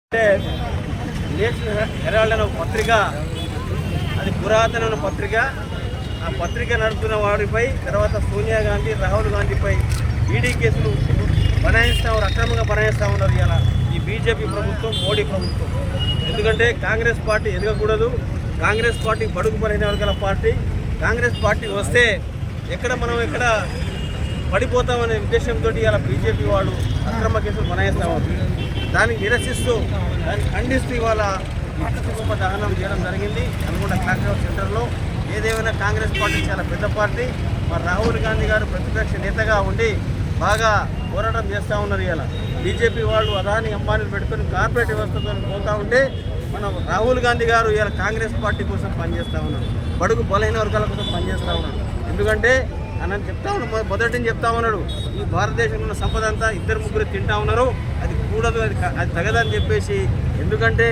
అంటే national Herald అనే ఒక పత్రిక, అది పురాతనమైన పత్రిక. ఆ పత్రిక నడుపుతున్న వారిపై, తర్వాత సోనియా గాంధీ, రాహుల్ గాంధీపై ఈడీ కేసులు అక్రమంగా బనాయిస్తూ ఉన్నారు ఇలా ఈ బీజేపీ ప్రభుత్వం, మోడీ ప్రభుత్వం. ఎందుకంటే కాంగ్రెస్ పార్టీ ఎదగకూడదు, కాంగ్రెస్ పార్టీ బడుగు బలహీన వర్గాల పార్టీ. కాంగ్రెస్ పార్టీ వస్తే మనం ఎక్కడ పడిపోతామనే ఉద్దేశంతో ఇలా బీజేపీ వాళ్ళు అక్రమ కేసులు బనాయిస్తూ ఉన్నారు. దాన్ని నిరసిస్తూ, దాన్ని ఖండిస్తూ ఇవాళ విద్యుత్ దహనం చేయడం జరిగింది నల్గొండ క్లాక్ టవర్ సెంటర్లో. ఏదేమైనా కాంగ్రెస్ పార్టీ చాలా పెద్ద పార్టీ. మరి రాహుల్ గాంధీ గారు ప్రతిపక్ష నేతగా ఉండి బాగా పోరాటం చేస్తూ ఉన్నారు. ఇలా బీజేపీ వాళ్ళు అదాని అంబానీలు పెట్టుకొని కార్పొరేట్ వ్యవస్థతో పోతూ ఉంటే మన రాహుల్ గాంధీ గారు ఇలా కాంగ్రెస్ పార్టీ కోసం పనిచేస్తూ ఉన్నారు, బడుగు బలహీన వర్గాల కోసం పనిచేస్తూ ఉన్నారు. ఎందుకంటే అని చెప్తా ఉన్నాడు, మొదటి చెప్తా ఉన్నాడు, ఈ భారతదేశంలో ఉన్న సంపద అంతా ఇద్దరు ముగ్గురు తింటా ఉన్నారు, అది కూడదు, అది తగదని చెప్పేసి. ఎందుకంటే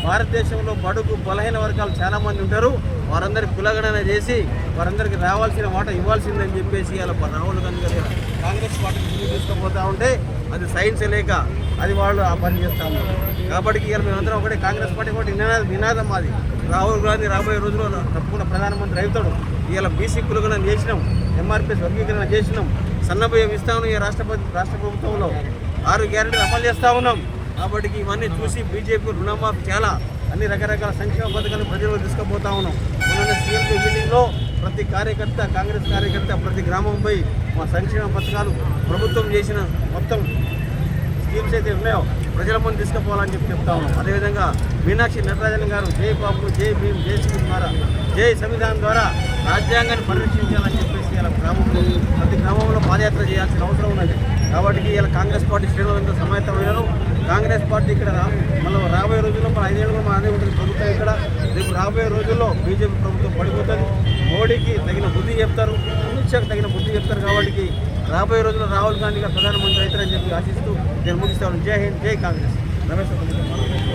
భారతదేశంలో బడుగు బలహీన వర్గాలు చాలామంది ఉంటారు, వారందరికీ కులగణన చేసి వారందరికీ రావాల్సిన మాట ఇవ్వాల్సిందని చెప్పేసి ఇలా రాహుల్ గాంధీ గారు కాంగ్రెస్ పార్టీని ముందుకు తీసుకుపోతూ ఉంటే అది సైన్స్ లేక అది వాళ్ళు ఆ పని చేస్తూ ఉన్నారు. కాబట్టి ఇలా మేమందరం ఒకటే, కాంగ్రెస్ పార్టీ ఒకటి నినాదం మాది. రాహుల్ గాంధీ రాబోయే రోజుల్లో తప్పకుండా ప్రధానమంత్రి అవుతాడు. ఇలా బీసీ కులగణన చేసినాం, ఎంఆర్పీఎస్ వర్గీకరణ చేసినాం, సన్నబియ్యం ఇస్తాము. ఈ రాష్ట్ర ప్రభుత్వంలో 6 గ్యారెంటీలు అమలు చేస్తూ ఉన్నాం. కాబట్టి ఇవన్నీ చూసి బీజేపీ రుణమాఫీ చాలా అన్ని రకరకాల సంక్షేమ పథకాలను ప్రజల్లో తీసుకుపోతా ఉన్నాం. మొన్న సీఎంపీ మీటింగ్లో ప్రతి కార్యకర్త, కాంగ్రెస్ కార్యకర్త ప్రతి గ్రామంపై మా సంక్షేమ పథకాలు ప్రభుత్వం చేసిన మొత్తం స్కీమ్స్ అయితే ఉన్నాయో ప్రజల ముందు తీసుకుపోవాలని చెప్తా ఉన్నాం. అదేవిధంగా మీనాక్షి నటరాజన్ గారు జై బాబు, జై భీమ్, జై శ్రీ ద్వారా, జై సంవిధానం ద్వారా రాజ్యాంగాన్ని పరిరక్షించాలని చెప్పేసి ఇలా ప్రతి గ్రామంలో పాదయాత్ర చేయాల్సిన అవసరం ఉన్నది. కాబట్టి ఇలా కాంగ్రెస్ పార్టీ శ్రేణులంతా సమాయత్తమైనారు. కాంగ్రెస్ పార్టీ ఇక్కడ మళ్ళీ రాబోయే రోజుల్లో మన 5 ఏళ్ళు మన అదే ఉంటుంది ప్రభుత్వం. ఇక్కడ రేపు రాబోయే రోజుల్లో బీజేపీ ప్రభుత్వం పడిపోతుంది. మోడీకి తగిన బుద్ధి చెప్తారు, అమిత్ షాకి తగిన బుద్ధి చెప్తారు. కాబట్టి రాబోయే రోజుల్లో రాహుల్ గాంధీ గారు ప్రధానమంత్రి అవుతారని చెప్పి ఆశిస్తూ నేను ముగిస్తాను. జై హింద్, జై కాంగ్రెస్. రమేష్.